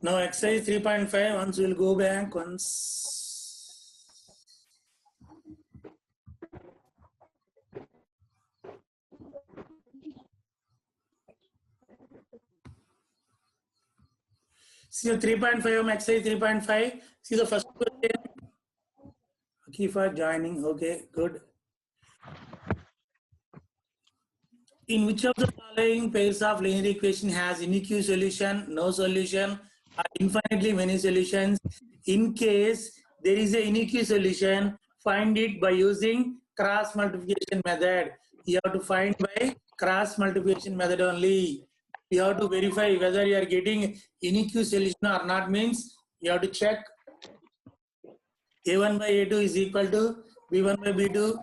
Now exercise 3.5, once we'll go back once. See the 3.5, exercise 3.5. See the first question. Okay, for joining. Okay, good. In which of the following pairs of linear equation has unique solution, no solution, or infinitely many solutions? In case there is a unique solution, find it by using cross multiplication method. You have to find by cross multiplication method only. You have to verify whether you are getting unique solution or not, means you have to check A1 by A2 is equal to B1 by B2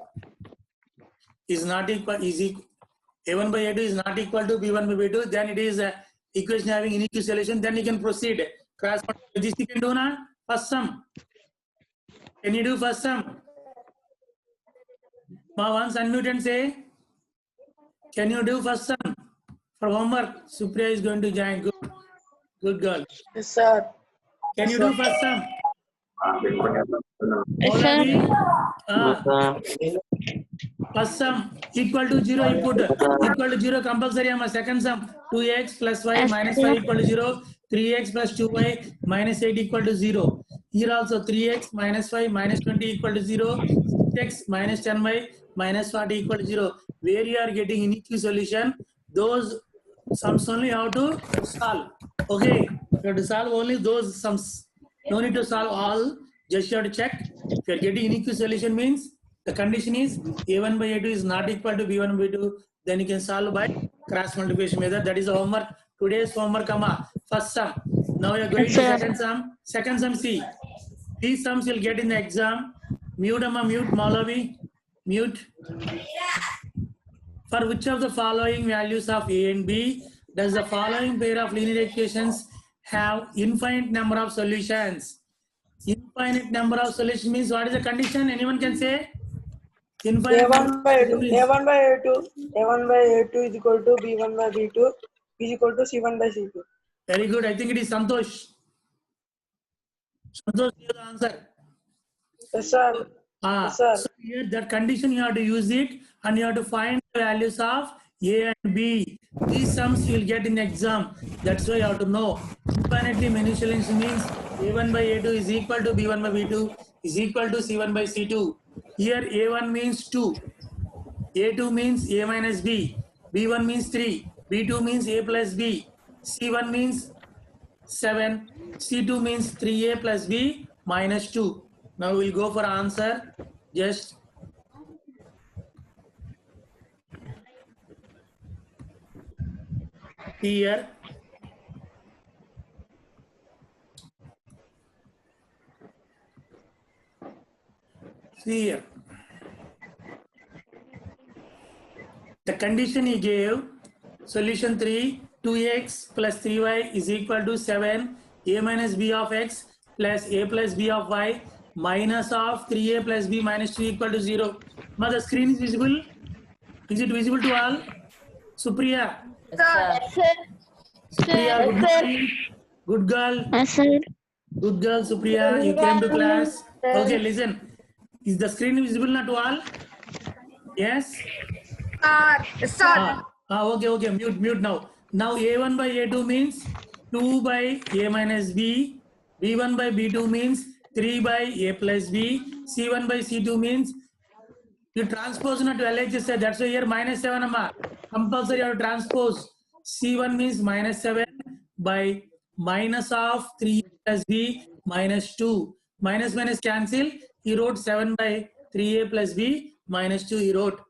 is not equal, A1 by A2 is not equal to B1 by B2, then it is a equation having unique solution, then you can proceed. Cross this you can do na? First sum. Can you do first sum? Once unmute and say, can you do first sum? For homework, Supriya is going to join. Good, good girl. Yes, sir. Can you do first sum? Yes, sir. First sum equal to 0, you put equal to 0 compulsory. Second sum 2x plus y minus 5 equal to 0, 3x plus 2y minus 8 equal to 0. Here also 3x minus 5 minus 20 equal to 0, 6x minus 10y minus 40 equal to 0. Where you are getting unique solution, those sums only you have to solve. Okay, you have to solve only those sums. No need to solve all, just you have to check. If you are getting unique solution means the condition is A1 by A2 is not equal to B1 by B2, then you can solve by cross multiplication method. That is the homework. Today's homework, first sum. Now you are going to second sum. Second sum, see. These sums you'll get in the exam. Mute, mute, Malavi. Mute. For which of the following values of A and B does the following pair of linear equations have infinite number of solutions? Infinite number of solutions means what is the condition? Anyone can say? Infinite A1 by A2, A1 by A2, A1 by A2 is equal to B1 by B2 is equal to C1 by C2. Very good. I think it is Santosh. Santosh, you have the answer. Yes, sir. Yes, sir. So here that condition you have to use it and you have to find the values of A and B. These sums you will get in exam. That's why you have to know. Infinitely many solutions means A1 by A2 is equal to B1 by B2 is equal to C1 by C2. Here A1 means 2, A2 means A minus B, B1 means 3, B2 means A plus B, C1 means 7, C2 means 3A plus B minus 2. Now we'll go for answer. Just here. See here. The condition he gave, solution 3, 2x plus 3y is equal to 7, a minus b of x plus a plus b of y minus of 3a plus b minus 2 equal to 0. Now the screen is visible. Is it visible to all? Supriya. Yes, sir. Supriya, good morning. Good girl. Yes, sir. Good girl, Supriya. You came to class. Okay, listen. Is the screen visible not to all? Yes? Okay. Mute now. Now A1 by A2 means 2 by A minus B. B1 by B2 means 3 by A plus B. C1 by C2 means you transpose not to LHS. That's why here minus 7 amma. Compulsory you have to transpose. C1 means minus 7 by minus of 3 plus B minus 2. Minus cancel. He wrote 7 by 3A plus B minus 2. He wrote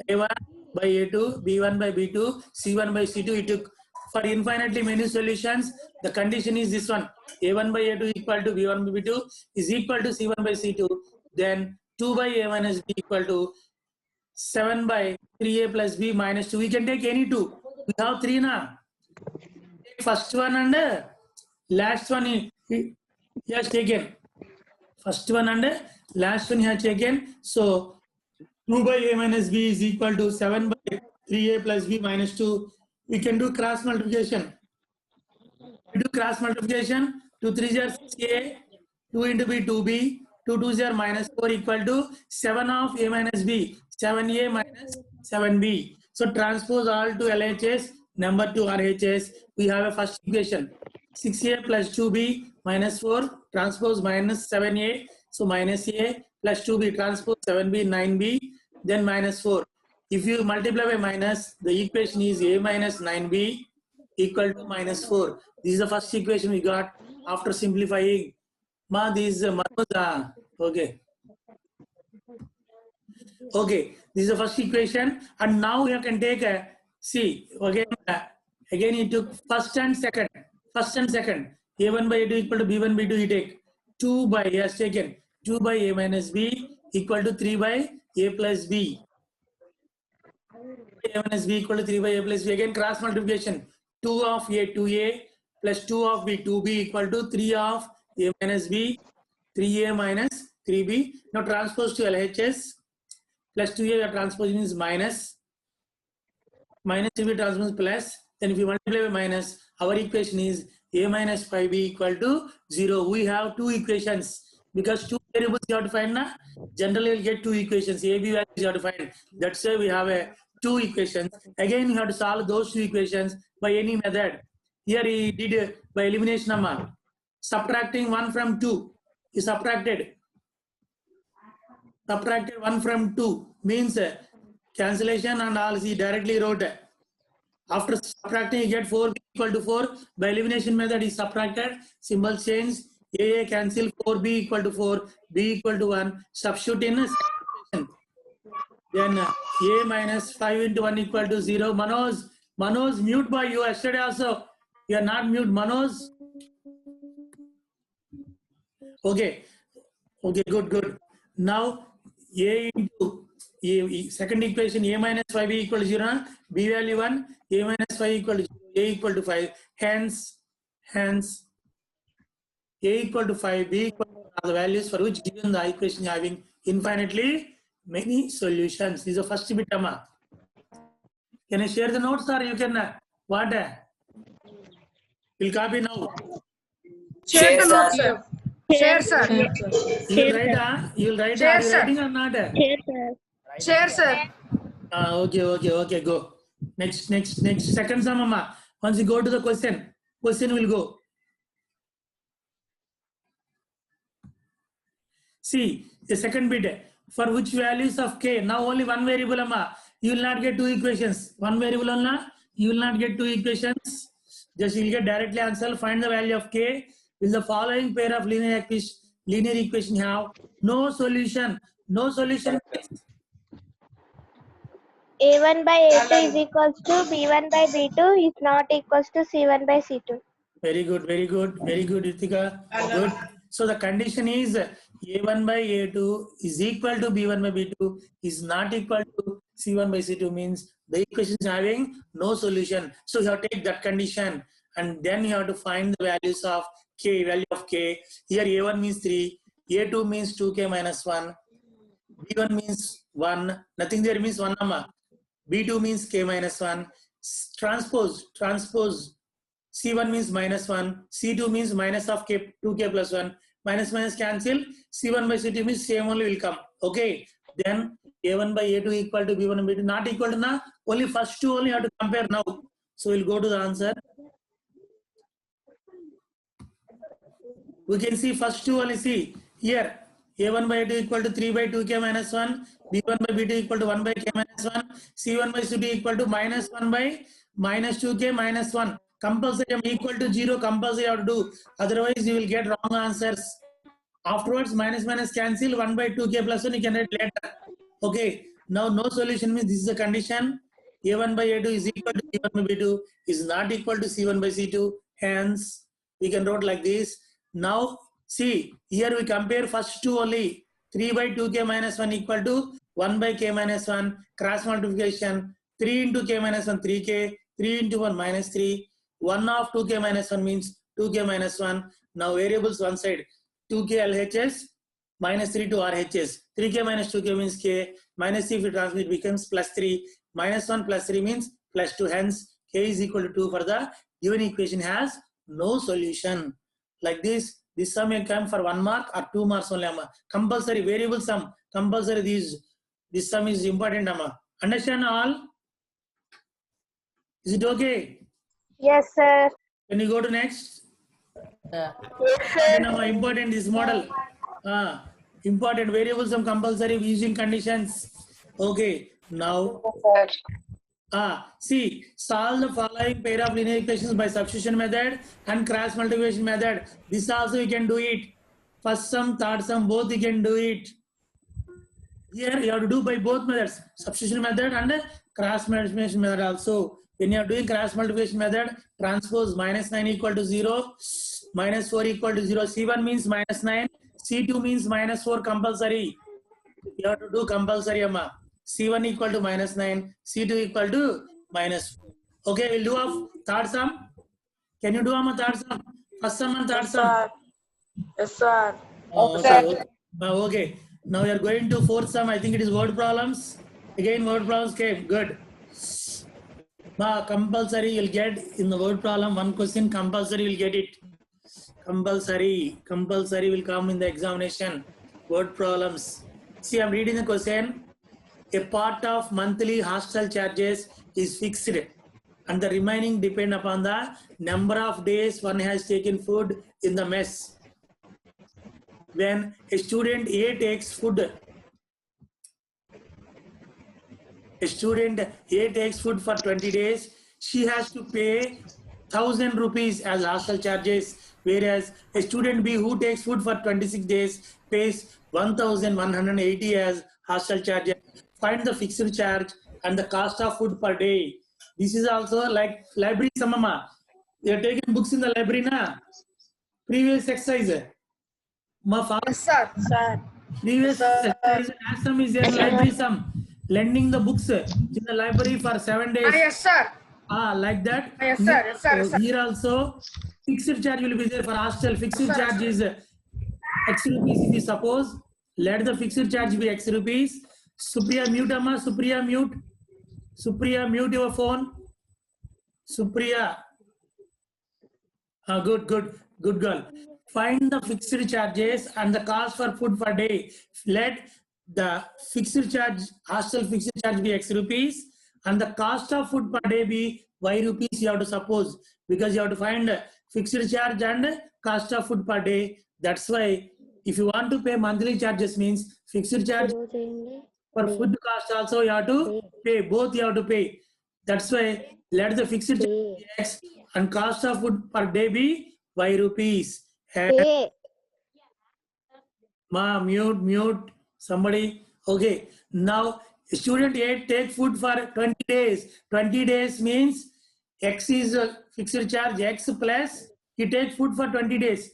A1 by A2, B1 by B2, C1 by C2. He took for infinitely many solutions. The condition is this one. A1 by A2 equal to B1 by B2 is equal to C1 by C2. Then 2 by A minus B equal to 7 by 3A plus B minus 2. We can take any two. We have 3 now. First one and last one he has taken. First one and last one he has taken. So 2 by A minus B is equal to 7 by 3A plus B minus 2. We can do cross multiplication. We do cross multiplication. 2 3s are 6a, 2 into b 2b, 2 2s are minus 4 equal to 7 of a minus b, 7a minus 7b. So transpose all to LHS, number to RHS. We have a first equation. 6a plus 2b minus 4 transpose minus 7a. So minus a plus 2b transpose 7b 9b, then minus 4. If you multiply by minus, the equation is a minus 9b equal to minus 4. This is the first equation we got after simplifying. Ma, this is okay. Okay, this is the first equation, and now you can take a see again you took first and second. A1 by A2 equal to B1 B2. You take 2 by A has taken 2 by A minus B equal to 3 by A plus B. A minus B equal to 3 by A plus B. Again cross multiplication. 2 of A 2A plus 2 of B 2B equal to 3 of A minus B 3A minus 3B. Now transpose to LHS. Plus 2a transposition is minus 2b transpose plus. Then if you multiply by minus, our equation is a minus 5b equal to 0. We have two equations because two variables you have to find. Generally you'll get two equations, a b values you have to find. That's why we have two equations. Again you have to solve those two equations by any method. Here he did by elimination. Subtracting 1 from 2. He subtracted 1 from 2 means cancellation, and all he directly wrote. After subtracting you get 4 equal to 4. By elimination method he subtracted, symbol change, a cancel, 4b equal to 4, b equal to 1, substitute in equation. Then a minus 5 into 1 equal to 0. Manoj, mute by you yesterday also. You are not mute, Manoj. Okay, good. Now a into second equation, a minus 5b equal to 0, b value 1, a minus 5 equal to 0, a equal to 5. Hence a equal to 5, b equal to are the values for which given the equation having infinitely many solutions. This is the first bit. Can I share the notes, or you can what? Will copy now. Share the notes, sir. Share, sir. You'll write. Share, Are you sir. writing or not? Share, sir. Okay, go. Next. Second sum, Amma. Once you go to the question will go. See, the second bit, for which values of k, now only one variable, Amma. You will not get two equations. One variable only, you will not get two equations. Just you will get directly answer. Find the value of k. Will the following pair of linear equation have no solution? No solution. A1 by A2 is equals to B1 by B2 is not equals to C1 by C2. Very good, Ritika. Good. So the condition is A1 by A2 is equal to B1 by B2 is not equal to C1 by C2, means the equation is having no solution. So you have to take that condition, and then you have to find the values of k, value of k. Here A1 means 3, A2 means 2k minus 1, B1 means 1, nothing there means 1 number. B2 means k minus 1. Transpose C1 means minus 1, C2 means minus of k, 2k plus 1, minus cancel, C1 by C2 means same only will come. Okay, then A1 by A2 equal to B1 and B2 not equal to now, only first two only have to compare now. So we'll go to the answer. We can see first two only. See here, A1 by A2 equal to 3 by 2k minus 1, B1 by B2 equal to 1 by k minus 1, C1 by C2 equal to minus 1 by minus 2k minus 1. Compulsory equal to 0, compulsory you have to do. Otherwise you will get wrong answers. Afterwards minus cancel, 1 by 2k plus 1 you can write later. Okay, now no solution means this is the condition. A1 by A2 is equal to B1 by B2 is not equal to C1 by C2. Hence we can write like this. Now see, here we compare first two only. 3 by 2k minus 1 equal to 1 by k minus 1. Cross multiplication. 3 into k minus 1 3k. 3 into 1 minus 3. 1 of 2k minus 1 means 2k minus 1. Now variables one side. 2k LHS minus 3 to RHS. 3k minus 2k means k. Minus 3 if you transmit becomes plus 3. Minus 1 plus 3 means plus 2. Hence k is equal to 2 for the given equation has No solution. Like this sum may come for 1 mark or 2 marks only, amma. Compulsory variable sum. Compulsory this sum is important, amma. Understand all? Is it okay? Yes, sir. Can you go to next? Yes, Then, amma, important this model. Important variable sum compulsory using conditions. Okay. Now see, solve the following pair of linear equations by substitution method and cross multiplication method. This also you can do it. First sum, third sum, both you can do it. Here you have to do by both methods, substitution method and cross multiplication method also. When you are doing cross multiplication method, transpose -9 equal to 0, -4 equal to 0. C1 means -9, C2 means -4 compulsory. You have to do compulsory, amma. C1 equal to -9, C2 equal to -4. Okay, we'll do of third sum. Can you do amma third sum? First sum and third Yes, sum. sir. Yes, sir. Okay. Okay. Now we are going to fourth sum. I think it is word problems. Again, word problems came. Good. Compulsory you'll get in the word problem. One question compulsory you'll get it. Compulsory will come in the examination. Word problems. See, I'm reading the question. A part of monthly hostel charges is fixed and the remaining depend upon the number of days one has taken food in the mess. When a student A takes food for 20 days, she has to pay 1,000 rupees as hostel charges, whereas a student B who takes food for 26 days pays 1,180 as hostel charges. Find the fixed charge and the cost of food per day. This is also like library samama. They are taking books in the library na. Previous exercise. Yes, sir. Sir. Previous exercise sum is there in library sum. Lending the books in the library for 7 days. Yes, sir. Like that. Yes, sir. Yes, sir. Yes, sir. Here also fixed charge will be there for hostel. Fixed charge is X rupees if you suppose. Let the fixed charge be X rupees. Supriya, mute amma. Supriya, mute. Supriya, mute your phone. Supriya. Good girl. Find the fixed charges and the cost for food per day. Let the fixed charge, hostel fixed charge be X rupees and the cost of food per day be Y rupees you have to suppose, because you have to find fixed charge and cost of food per day. That's why if you want to pay monthly charges means fixed charge for food cost also you have to pay, both you have to pay. That's why let the fixed charge be X and cost of food per day be Y rupees. Mute somebody. Okay, now student A take food for 20 days. 20 days means X is a fixed charge, X plus he take food for 20 days.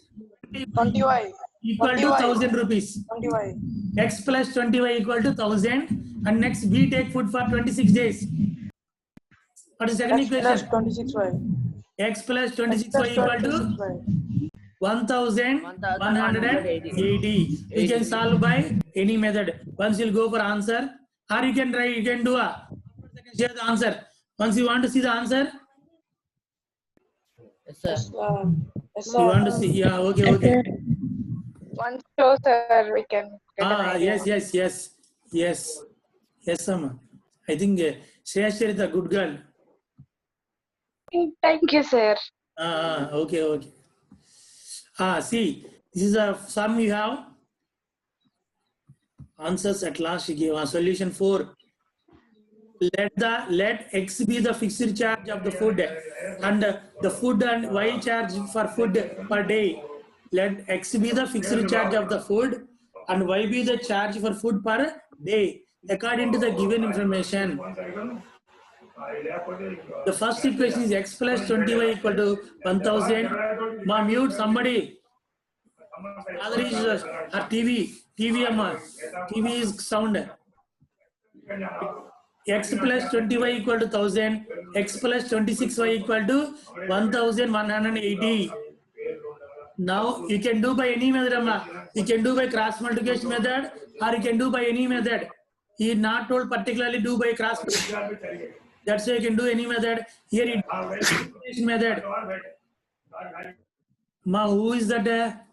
20Y. Equal to 1,000 rupees. 20Y. X plus 20Y equal to 1,000. And next B take food for 26 days. What is the second X plus equation? 26Y. X plus 26Y equal to 1,180. You can solve by any method. Once you'll go for answer, or you can try, you can do share the answer. Once you want to see the answer, Yes, sir. Yes, you sir. want to see, yeah, okay. One show, sir, we can get an idea. Yes, Amma. I think Shreya is a good girl. Thank you, sir. Okay. See, this is a sum we have. Answers at last you gave a solution 4. Let X be the fixed charge of the food and the food and Y charge for food per day. Let X be the fixed charge of the food and Y be the charge for food per day according to the given information. The first equation is X plus 20Y equal to 1,000. Mute somebody. Other is TV amma. TV is sound. X plus 20Y equal to 1,000. X plus 26Y equal to 1,180. Now you can do by any method, amma. You can do by cross multiplication method or you can do by any method. He is not told particularly do by cross multiplication. That's why you can do any method. Here it multiplication method. Ma, who is that?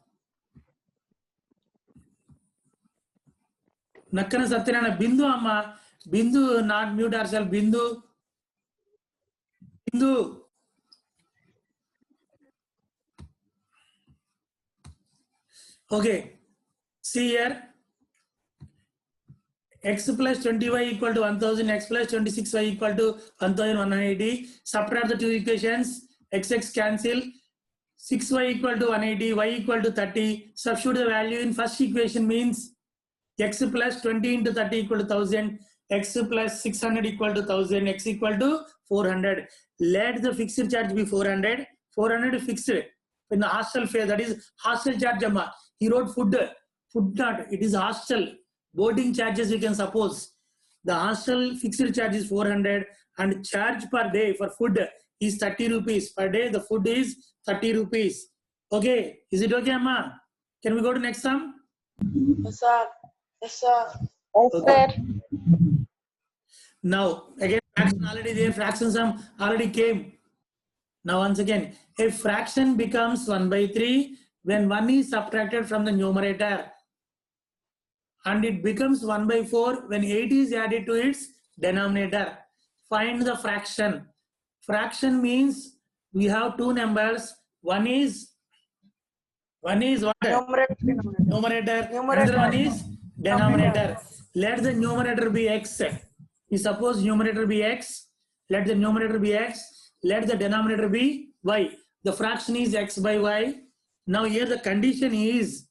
Nakkana Satyanana. Bindu Amma. Bindu, not mute herself. Bindu. Bindu. Okay. See here. X plus 20y equal to 1000. X plus 26y equal to 1180. Subtract the two equations. X cancel. 6y equal to 180. Y equal to 30. Substitute the value in first equation means x plus 20 into 30 equal to 1000. X plus 600 equal to 1000. X equal to 400. Let the fixed charge be 400. 400 fixed in the hostel fare. That is hostel charge. He wrote food. Food not. It is hostel. Boarding charges we can suppose. The hostel fixed charge is 400 and charge per day for food is 30 rupees. Per day the food is 30 rupees. Okay. Is it okay, Amma? Can we go to next sum? Yes, sir. Yes, sir. Sir. Now, again, fraction already there, fraction sum already came. Now, once again, a fraction becomes 1 by 3 when 1 is subtracted from the numerator. And it becomes 1 by 4 when 8 is added to its denominator. Find the fraction. Fraction means we have two numbers. One is what? Numerator. Another one is denominator. Let the numerator be x. We suppose numerator be x. Let the numerator be x. Let the denominator be y. The fraction is x by y. Now here the condition is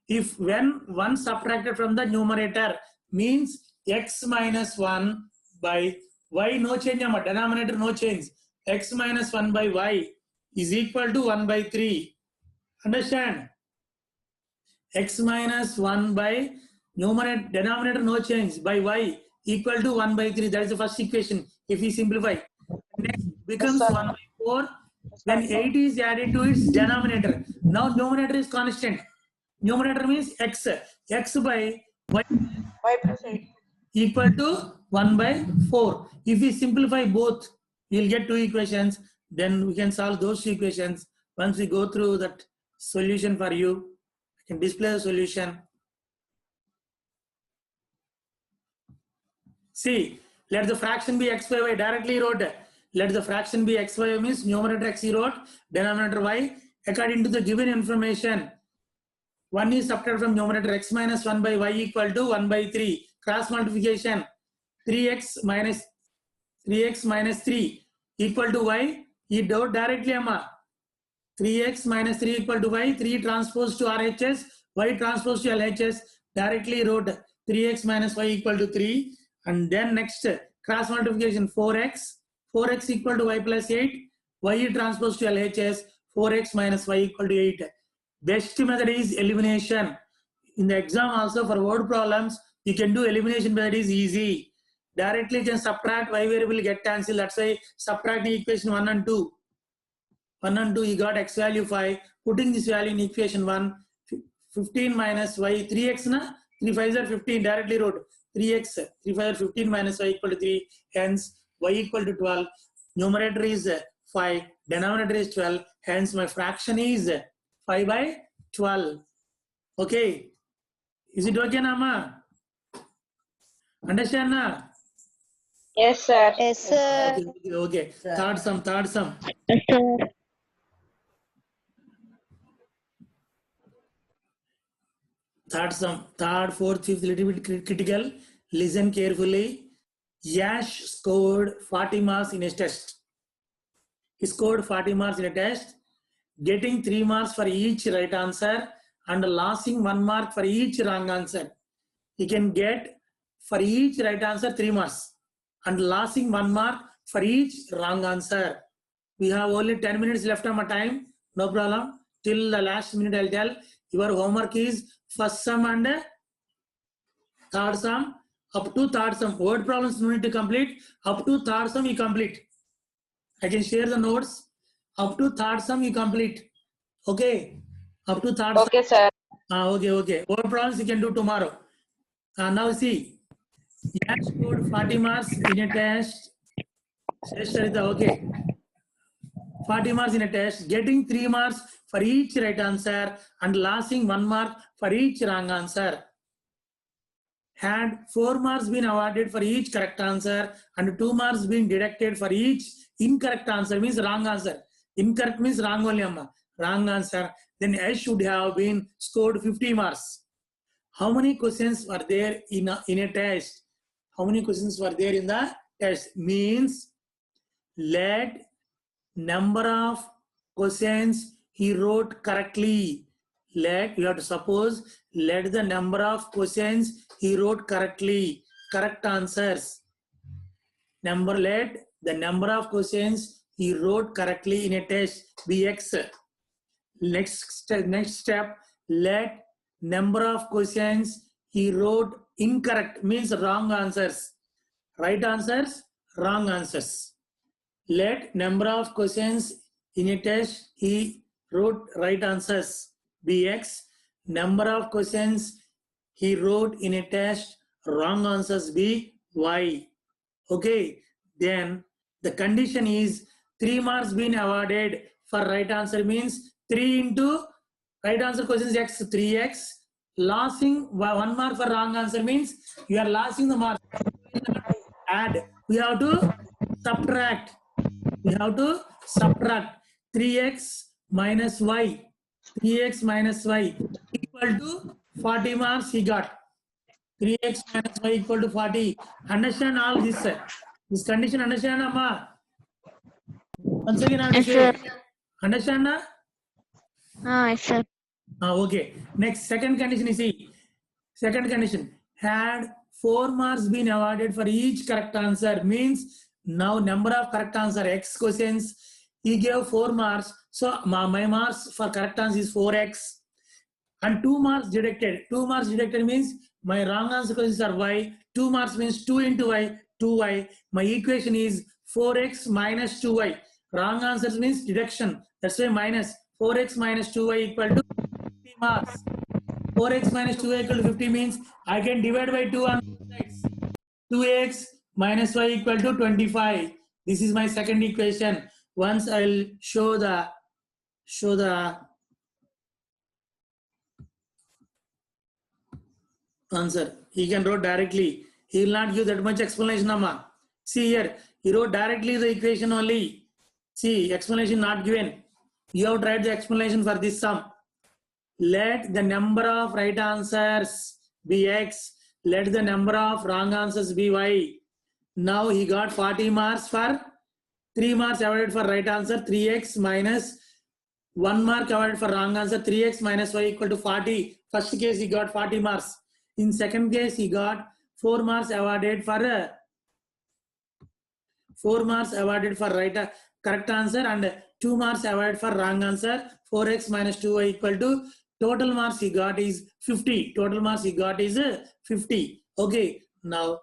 if when 1 subtracted from the numerator means x minus 1 by y, no change, denominator no change. X minus 1 by y is equal to 1 by 3. Understand? X minus 1 by numerator, denominator no change by y equal to 1 by 3. That is the first equation. If we simplify, next becomes 1 by 4 when 8 is added to its denominator. Now numerator is constant. Numerator means x. X by y plus 8 equal to 1 by 4. If we simplify both, we'll get two equations. Then we can solve those two equations. Once we go through that solution for you, I can display the solution. See, let the fraction be x by y. Directly wrote. Let the fraction be x by y means numerator x he wrote, denominator y. According to the given information, 1 is subtracted from numerator. X minus 1 by y equal to 1 by 3. Cross multiplication. 3x minus 3 equal to y. He wrote directly, Amma. 3x minus 3 equal to y. 3 transpose to RHS. Y transpose to LHS. Directly wrote 3x minus y equal to 3. And then next cross multiplication 4x. 4x equal to y plus 8. Y transpose to LHS. 4x minus y equal to 8. Best method is elimination. In the exam also for word problems, you can do elimination method is easy. Directly you can subtract y variable, get cancel. That's why subtract the equation 1 and 2. 1 and 2, you got x value 5. Putting this value in equation 1, 15 minus y, 3x na? 3 5s are 15, directly wrote 3x, 3 5 are 15 minus y equal to 3. Hence, y equal to 12. Numerator is 5, denominator is 12. Hence, my fraction is 5 by 12. Okay. Is it okay, Nama? Understand, na? Yes, sir. Yes, sir. Okay. Third sum. Yes, sir. Third, fourth, fifth, little bit critical. Listen carefully. Yash scored 40 marks in a test. He scored 40 marks in a test, getting 3 marks for each right answer and losing 1 mark for each wrong answer. He can get for each right answer 3 marks and losing 1 mark for each wrong answer. We have only 10 minutes left of my time. No problem. Till the last minute I'll tell. Your homework is first sum and third sum. Up to third sum. Word problems no need to complete. Up to third sum you complete. I can share the notes. Up to third sum you complete. Okay. Up to third sum. Okay, sir. Okay. Word problems you can do tomorrow. Now see. Yash scored 40 marks in a test. Okay. 40 marks in a test, getting 3 marks for each right answer and losing 1 mark for each wrong answer. Had 4 marks been awarded for each correct answer and 2 marks been deducted for each incorrect answer, means wrong answer. Incorrect means wrong only, amma. Wrong answer. Then S should have been scored 50 marks. How many questions were there in a test? How many questions were there in the test? Means let number of questions he wrote correctly. Let, you have to suppose, let the number of questions he wrote correctly, correct answers. Let the number of questions he wrote correctly in a test be X. Next step, let number of questions he wrote incorrect, means wrong answers. Right answers, wrong answers. Let number of questions in a test he wrote right answers be X. Number of questions he wrote in a test wrong answers be Y. Okay, then the condition is 3 marks been awarded for right answer, means 3 into right answer questions X, 3X. Losing 1 mark for wrong answer means you are losing the mark. Add, we have to subtract. We have to subtract 3x minus y. 3x minus y equal to 40 marks he got. 3x minus y equal to 40. Understand all this? This condition understand, Amma? Once again, I will say. Understand, na? Yes, sir. Okay. Next, second condition is C. Second condition. Had 4 marks been awarded for each correct answer, means now number of correct answer X questions, he gave 4 marks. So my marks for correct answer is 4X. And 2 marks deducted. 2 marks deducted means my wrong answer questions are Y. 2 marks means 2 into Y, 2Y. My equation is 4X minus 2Y. Wrong answers means deduction. That's why minus 4X minus 2Y equal to 50 marks. 4X minus 2Y equal to 50 means I can divide by 2 on both sides. 2X minus Y equal to 25. This is my second equation. Once I'll show the answer. He can wrote directly. He will not give that much explanation, Amma. See here, he wrote directly the equation only. See, explanation not given. You have tried the explanation for this sum. Let the number of right answers be X. Let the number of wrong answers be Y. Now he got 40 marks for 3 marks awarded for right answer, 3X minus 1 mark awarded for wrong answer, 3X minus Y equal to 40. First case he got 40 marks. In second case he got 4 marks awarded for right correct answer and 2 marks awarded for wrong answer. 4X minus 2Y equal to total marks he got is 50. Total marks he got is 50. Okay, now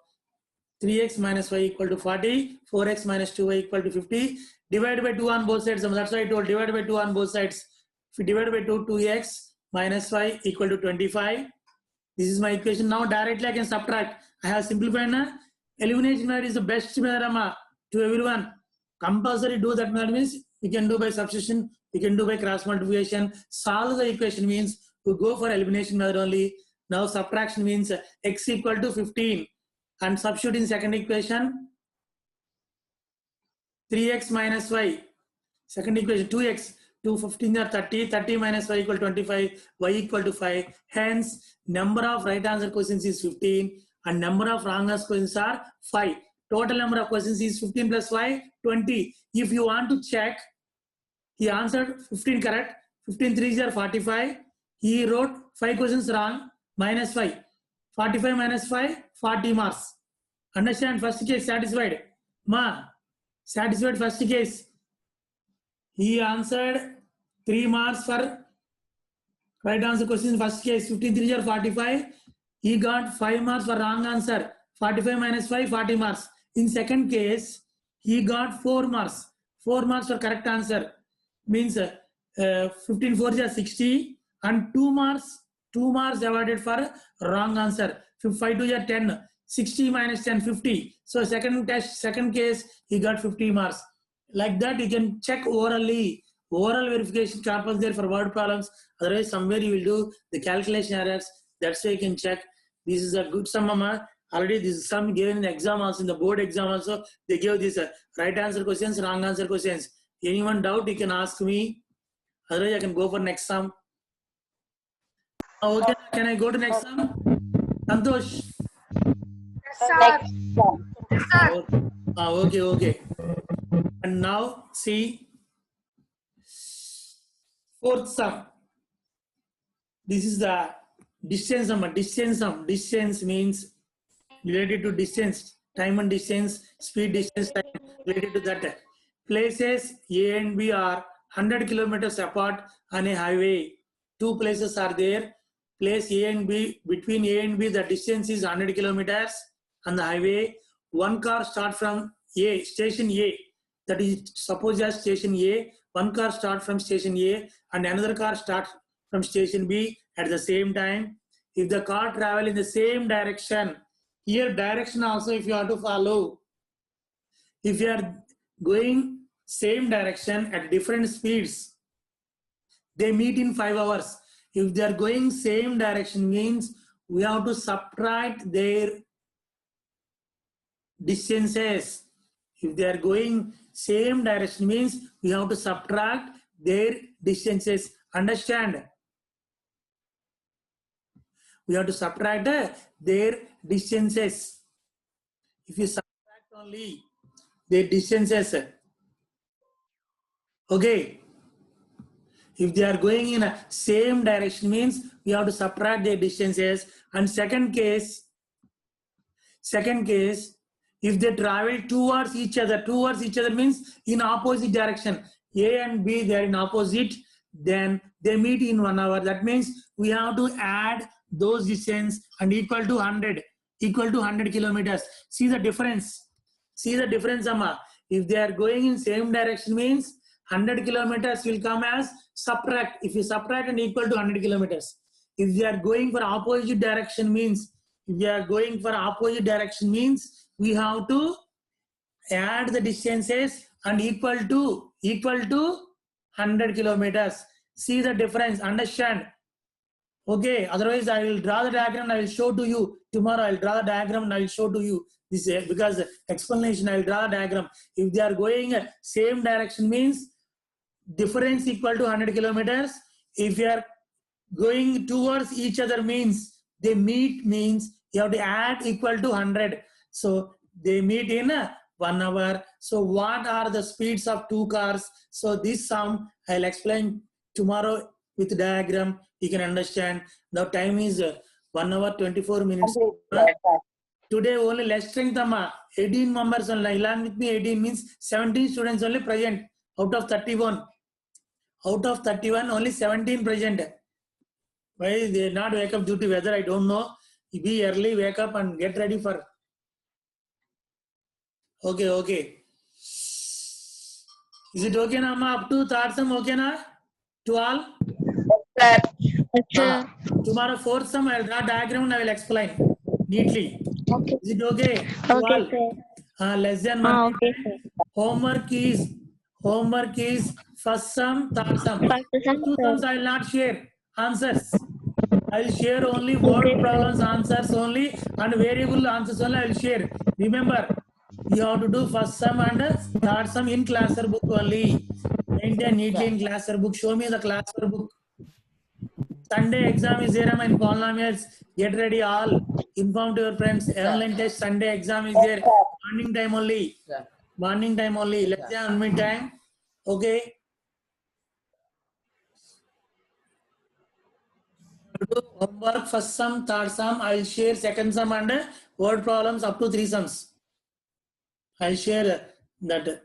3x minus y equal to 40, 4x minus 2y equal to 50. Divide by 2 on both sides. That's why I told divide by 2 on both sides. If you divide by 2, 2x minus y equal to 25. This is my equation. Now directly I can subtract. I have simplified. Na? Elimination method is the best method to everyone. Compulsory do that method means you can do by substitution, you can do by cross multiplication. Solve the equation means to go for elimination method only. Now subtraction means x equal to 15 and substitute in second equation 3x minus y. Second equation 2x, 2 15 are 30, 30 minus y equal to 25, y equal to 5. Hence number of right answer questions is 15 and number of wrong answer questions are 5. Total number of questions is 15 plus y, 20. If you want to check, he answered 15 correct, 15 3s are 45. He wrote 5 questions wrong, minus 5. 45 minus 5, 40 marks. Understand? First case satisfied. Ma, satisfied first case. He answered 3 marks for right answer questions in first case, 15 3s are 45. He got 5 marks for wrong answer. 45 minus 5, 40 marks. In second case, he got 4 marks. 4 marks for correct answer. Means 15 4s are 60 and 2 marks awarded for wrong answer. 5 2s are 10. 60 minus 10, 50. So second case, he got 50 marks. Like that, you can check orally. Oral verification compulsory for word problems. Otherwise, somewhere you will do the calculation errors. That's why you can check. This is a good sum, Mama. Already this is some given in the exam also, in the board exam also. They give this right answer questions, wrong answer questions. Anyone doubt, you can ask me. Otherwise, I can go for next sum. Okay, can I go to next sum? Santosh. Yes, sir. Okay. And now see fourth sum. This is the distance sum. Distance means related to distance, time and distance, speed, distance, time, related to that. Places A and B are 100 kilometers apart on a highway. Two places are there. Place A and B, between A and B, the distance is 100 kilometers on the highway. One car starts from A, station A. That is, suppose as station A, one car starts from station A and another car starts from station B at the same time. If the car travel in the same direction, here direction also if you have to follow. If you are going same direction at different speeds, they meet in 5 hours. If they are going same direction means we have to subtract their distances. If they are going same direction means we have to subtract their distances. Understand? We have to subtract their distances. If you subtract only their distances, okay. If they are going in a same direction means we have to subtract their distances. And second case, if they travel towards each other means in opposite direction. A and B, they are in opposite, then they meet in 1 hour. That means we have to add those distance and equal to 100 kilometers. See the difference, Amma. If they are going in same direction means 100 kilometers will come as subtract. If you subtract and equal to 100 kilometers. If they are going for opposite direction means, we have to add the distances and equal to 100 kilometers. See the difference, understand? Okay, otherwise I will draw the diagram and I will show to you. Tomorrow I will draw the diagram and I will show to you. This because explanation I will draw a diagram. If they are going same direction means difference equal to 100 kilometers. If you are going towards each other means they meet means you have to add equal to 100. So they meet in 1 hour. So what are the speeds of two cars? So this sum I'll explain tomorrow with diagram. You can understand. Now time is 1 hour 24 minutes. Today only less strength, 18 members only. Along with me 18 means 17 students only present out of 31. Out of 31 only 17 present. Why they not wake up due to weather, I don't know. Be early, wake up and get ready for. Okay. Is it okay na, Amma? Up to third sum okay na? To all? Tomorrow fourth sum I will draw diagram and I will explain neatly. Okay. Is it okay? To Okay, all? sir. Less than 1 minute. Okay, sir. Homework is first sum, third sum. First sum, Two sir. sums I will not share answers. I will share only word problems answers only and variable answers only I will share. Remember, you have to do first sum and third sum in classroom book only. Maintain neatly in classroom book. Show me the classroom book. Sunday exam is there in polynomials. Get ready all. Inform to your friends. Online test Sunday exam is there. Morning time only. Let's say on mid time. Okay. Do homework first sum, third sum. I will share second sum and word problems up to 3 sums. I will share that.